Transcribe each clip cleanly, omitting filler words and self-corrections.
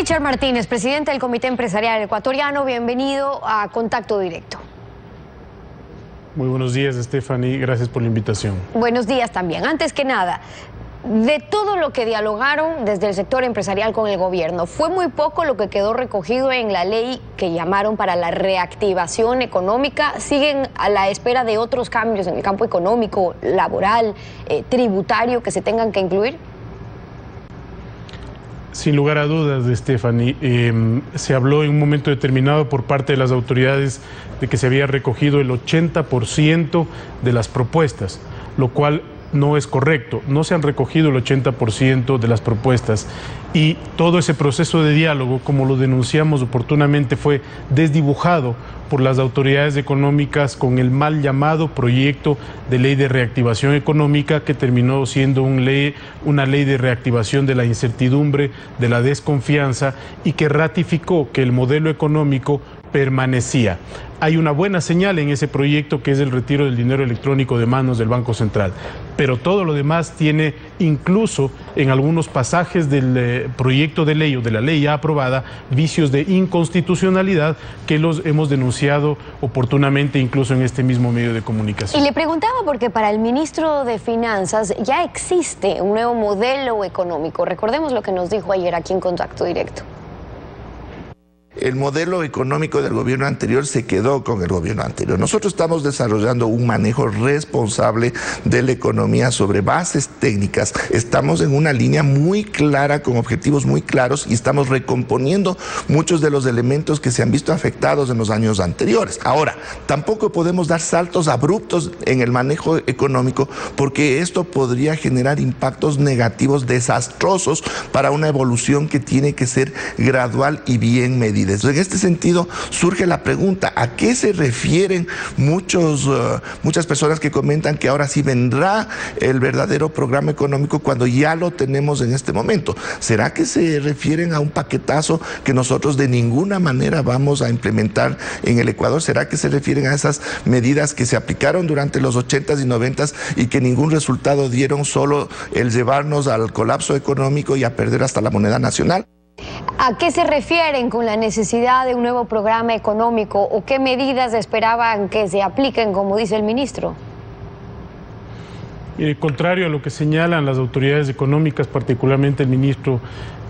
Richard Martínez, presidente del Comité Empresarial Ecuatoriano, bienvenido a Contacto Directo. Muy buenos días, Stephanie, gracias por la invitación. Buenos días también. Antes que nada, de todo lo que dialogaron desde el sector empresarial con el gobierno, fue muy poco lo que quedó recogido en la ley que llamaron para la reactivación económica. ¿Siguen a la espera de otros cambios en el campo económico, laboral, tributario que se tengan que incluir? Sin lugar a dudas, Stephanie, se habló en un momento determinado por parte de las autoridades de que se había recogido el 80% de las propuestas, lo cual no es correcto. No se han recogido el 80% de las propuestas y todo ese proceso de diálogo, como lo denunciamos oportunamente, fue desdibujado por las autoridades económicas con el mal llamado proyecto de ley de reactivación económica, que terminó siendo una ley de reactivación de la incertidumbre, de la desconfianza, y que ratificó que el modelo económico permanecía. Hay una buena señal en ese proyecto, que es el retiro del dinero electrónico de manos del Banco Central, pero todo lo demás tiene, incluso en algunos pasajes del proyecto de ley o de la ley ya aprobada, vicios de inconstitucionalidad que los hemos denunciado oportunamente incluso en este mismo medio de comunicación. Y le preguntaba porque para el ministro de Finanzas ya existe un nuevo modelo económico. Recordemos lo que nos dijo ayer aquí en Contacto Directo. El modelo económico del gobierno anterior se quedó con el gobierno anterior. Nosotros estamos desarrollando un manejo responsable de la economía sobre bases técnicas. Estamos en una línea muy clara, con objetivos muy claros, y estamos recomponiendo muchos de los elementos que se han visto afectados en los años anteriores. Ahora, tampoco podemos dar saltos abruptos en el manejo económico, porque esto podría generar impactos negativos desastrosos para una evolución que tiene que ser gradual y bien medida. En este sentido surge la pregunta: ¿a qué se refieren muchas personas que comentan que ahora sí vendrá el verdadero programa económico cuando ya lo tenemos en este momento? ¿Será que se refieren a un paquetazo que nosotros de ninguna manera vamos a implementar en el Ecuador? ¿Será que se refieren a esas medidas que se aplicaron durante los 80s y 90s y que ningún resultado dieron, solo el llevarnos al colapso económico y a perder hasta la moneda nacional? ¿A qué se refieren con la necesidad de un nuevo programa económico o qué medidas esperaban que se apliquen, como dice el ministro? Contrario a lo que señalan las autoridades económicas, particularmente el ministro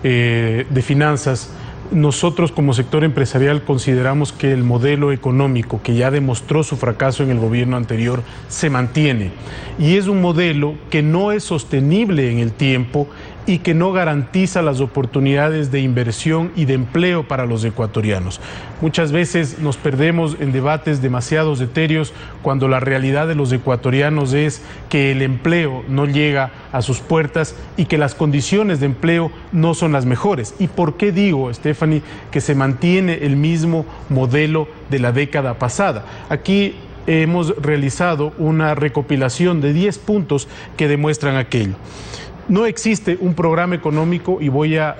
de Finanzas, nosotros como sector empresarial consideramos que el modelo económico, que ya demostró su fracaso en el gobierno anterior, se mantiene. Y es un modelo que no es sostenible en el tiempo y que no garantiza las oportunidades de inversión y de empleo para los ecuatorianos. Muchas veces nos perdemos en debates demasiado etéreos cuando la realidad de los ecuatorianos es que el empleo no llega a sus puertas y que las condiciones de empleo no son las mejores. ¿Y por qué digo, Stephanie, que se mantiene el mismo modelo de la década pasada? Aquí hemos realizado una recopilación de 10 puntos que demuestran aquello. No existe un programa económico, y voy a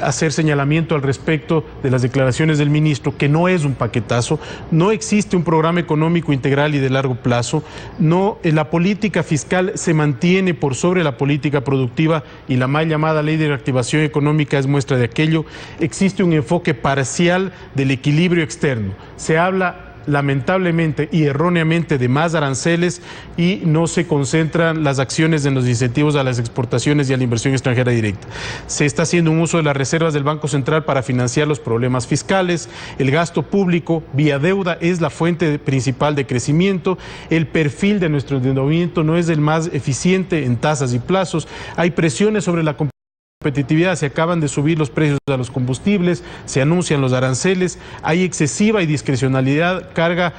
hacer señalamiento al respecto de las declaraciones del ministro, que no es un paquetazo. No existe un programa económico integral y de largo plazo. No, la política fiscal se mantiene por sobre la política productiva, y la mal llamada ley de reactivación económica es muestra de aquello. Existe un enfoque parcial del equilibrio externo. Se habla lamentablemente y erróneamente de más aranceles y no se concentran las acciones en los incentivos a las exportaciones y a la inversión extranjera directa. Se está haciendo un uso de las reservas del Banco Central para financiar los problemas fiscales. El gasto público vía deuda es la fuente principal de crecimiento. El perfil de nuestro endeudamiento no es el más eficiente en tasas y plazos. Hay presiones sobre la competitividad, se acaban de subir los precios de los combustibles, se anuncian los aranceles, hay excesiva y discrecionalidad, carga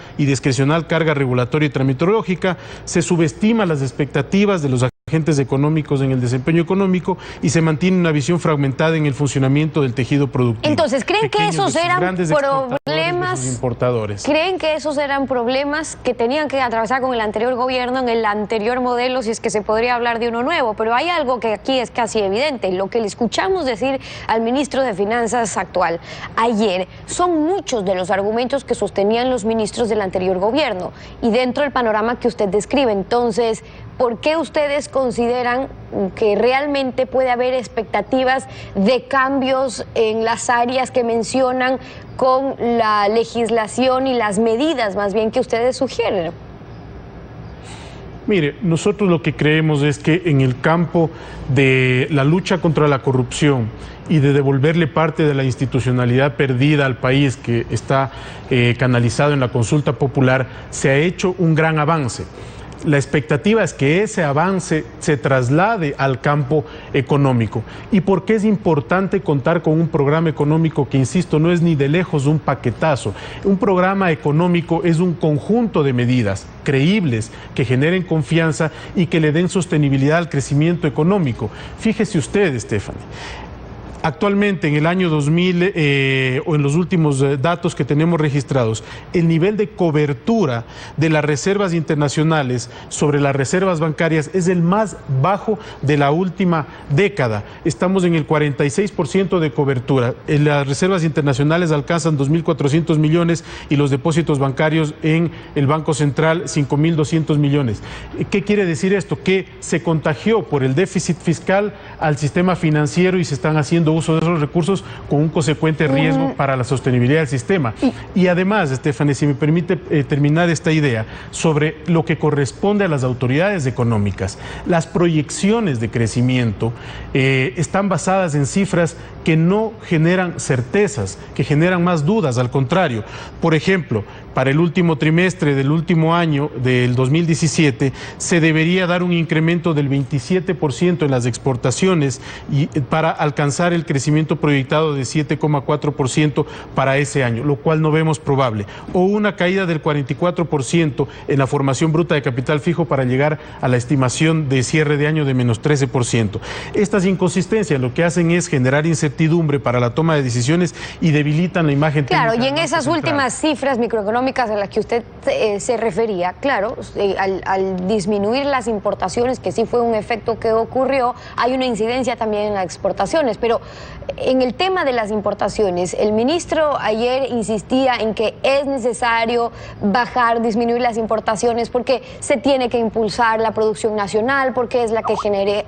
regulatoria y tramitológica, se subestima las expectativas de los agentes económicos en el desempeño económico y se mantiene una visión fragmentada en el funcionamiento del tejido productivo. Entonces, ¿creen que esos eran problemas? ¿Creen que esos eran problemas que tenían que atravesar con el anterior gobierno, en el anterior modelo, si es que se podría hablar de uno nuevo? Pero hay algo que aquí es casi evidente. Lo que le escuchamos decir al ministro de Finanzas actual ayer son muchos de los argumentos que sostenían los ministros del anterior gobierno y dentro del panorama que usted describe. Entonces, ¿por qué ustedes consideran que realmente puede haber expectativas de cambios en las áreas que mencionan con la legislación y las medidas más bien que ustedes sugieren? Mire, nosotros lo que creemos es que en el campo de la lucha contra la corrupción y de devolverle parte de la institucionalidad perdida al país que está canalizado en la consulta popular, se ha hecho un gran avance. La expectativa es que ese avance se traslade al campo económico. ¿Y por qué es importante contar con un programa económico que, insisto, no es ni de lejos un paquetazo? Un programa económico es un conjunto de medidas creíbles que generen confianza y que le den sostenibilidad al crecimiento económico. Fíjese usted, Stephanie. Actualmente, en el año 2000 o en los últimos datos que tenemos registrados, el nivel de cobertura de las reservas internacionales sobre las reservas bancarias es el más bajo de la última década. Estamos en el 46% de cobertura. Las reservas internacionales alcanzan 2.400 millones y los depósitos bancarios en el Banco Central 5.200 millones. ¿Qué quiere decir esto? Que se contagió por el déficit fiscal al sistema financiero y se están haciendo uso de esos recursos con un consecuente riesgo para la sostenibilidad del sistema. Y además, Stephanie, si me permite terminar esta idea sobre lo que corresponde a las autoridades económicas, las proyecciones de crecimiento están basadas en cifras que no generan certezas, que generan más dudas, al contrario. Por ejemplo, para el último trimestre del último año, del 2017, se debería dar un incremento del 27% en las exportaciones y para alcanzar el crecimiento proyectado de 7,4% para ese año, lo cual no vemos probable. O una caída del 44% en la formación bruta de capital fijo para llegar a la estimación de cierre de año de menos 13%. Estas inconsistencias lo que hacen es generar incertidumbre para la toma de decisiones y debilitan la imagen técnica. Claro, y en esas últimas cifras microeconómicas a las que usted se refería, claro, al disminuir las importaciones, que sí fue un efecto que ocurrió, hay una incidencia también en las exportaciones, pero en el tema de las importaciones, el ministro ayer insistía en que es necesario disminuir las importaciones porque se tiene que impulsar la producción nacional, porque es la que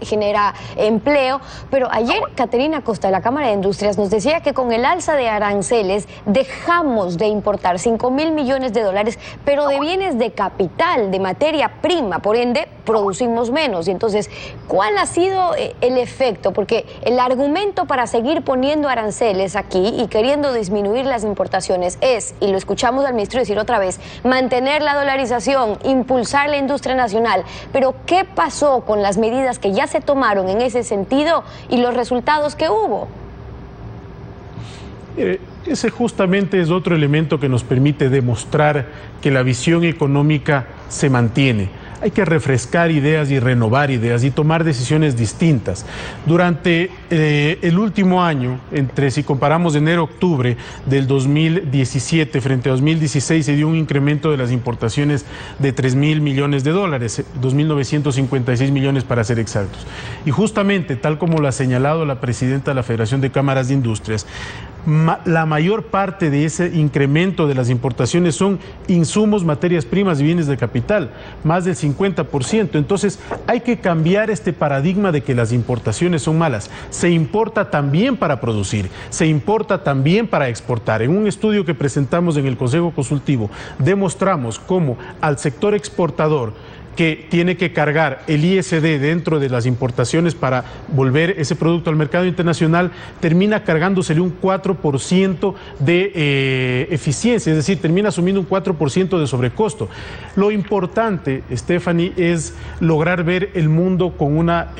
genera empleo, pero ayer Caterina Costa de la Cámara de Industrias nos decía que con el alza de aranceles dejamos de importar 5.000 millones de dólares, pero de bienes de capital, de materia prima, por ende producimos menos. Y entonces, ¿cuál ha sido el efecto? Porque el argumento para seguir poniendo aranceles aquí y queriendo disminuir las importaciones es, y lo escuchamos al ministro decir otra vez, mantener la dolarización, impulsar la industria nacional. Pero ¿qué pasó con las medidas que ya se tomaron en ese sentido y los resultados que hubo? Ese justamente es otro elemento que nos permite demostrar que la visión económica se mantiene. Hay que refrescar ideas y renovar ideas y tomar decisiones distintas. Durante el último año, si comparamos enero-octubre del 2017 frente a 2016, se dio un incremento de las importaciones de 3.000 millones de dólares, 2.956 millones para ser exactos. Y justamente, tal como lo ha señalado la presidenta de la Federación de Cámaras de Industrias, la mayor parte de ese incremento de las importaciones son insumos, materias primas y bienes de capital, más del 50%. Entonces hay que cambiar este paradigma de que las importaciones son malas. Se importa también para producir, se importa también para exportar. En un estudio que presentamos en el Consejo Consultivo, demostramos cómo al sector exportador, que tiene que cargar el ISD dentro de las importaciones para volver ese producto al mercado internacional, termina cargándosele un 4% de eficiencia, es decir, termina asumiendo un 4% de sobrecosto. Lo importante, Stephanie, es lograr ver el mundo con una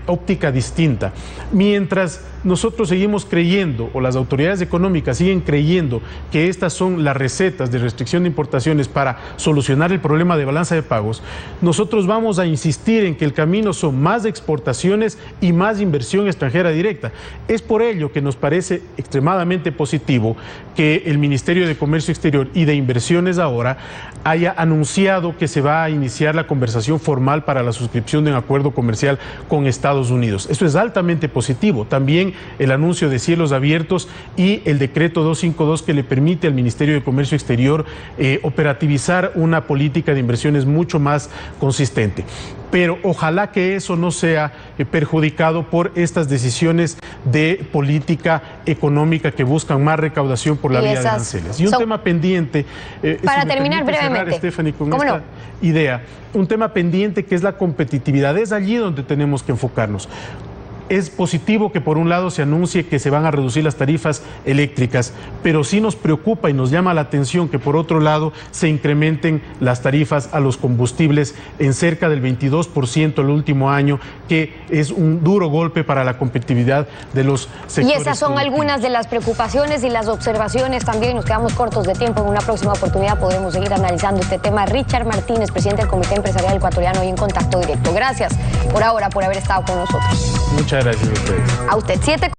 óptica distinta. Mientras nosotros seguimos creyendo, o las autoridades económicas siguen creyendo, que estas son las recetas de restricción de importaciones para solucionar el problema de balanza de pagos, nosotros vamos a insistir en que el camino son más exportaciones y más inversión extranjera directa. Es por ello que nos parece extremadamente positivo que el Ministerio de Comercio Exterior y de Inversiones ahora haya anunciado que se va a iniciar la conversación formal para la suscripción de un acuerdo comercial con Estados Unidos. Esto es altamente positivo. También el anuncio de cielos abiertos y el decreto 252 que le permite al Ministerio de Comercio Exterior operativizar una política de inversiones mucho más consistente. Pero ojalá que eso no sea perjudicado por estas decisiones de política económica que buscan más recaudación por la vía de aranceles. Y un tema pendiente... para terminar brevemente, Stephanie, con esta idea, un tema pendiente que es la competitividad. Es allí donde tenemos que enfocarnos. Es positivo que por un lado se anuncie que se van a reducir las tarifas eléctricas, pero sí nos preocupa y nos llama la atención que por otro lado se incrementen las tarifas a los combustibles en cerca del 22% el último año, que es un duro golpe para la competitividad de los sectores. Y esas son algunas de las preocupaciones y las observaciones también. Nos quedamos cortos de tiempo. En una próxima oportunidad podremos seguir analizando este tema. Richard Martínez, presidente del Comité Empresarial Ecuatoriano, y en Contacto Directo. Gracias por ahora por haber estado con nosotros. Muchas gracias a ustedes. A usted. 7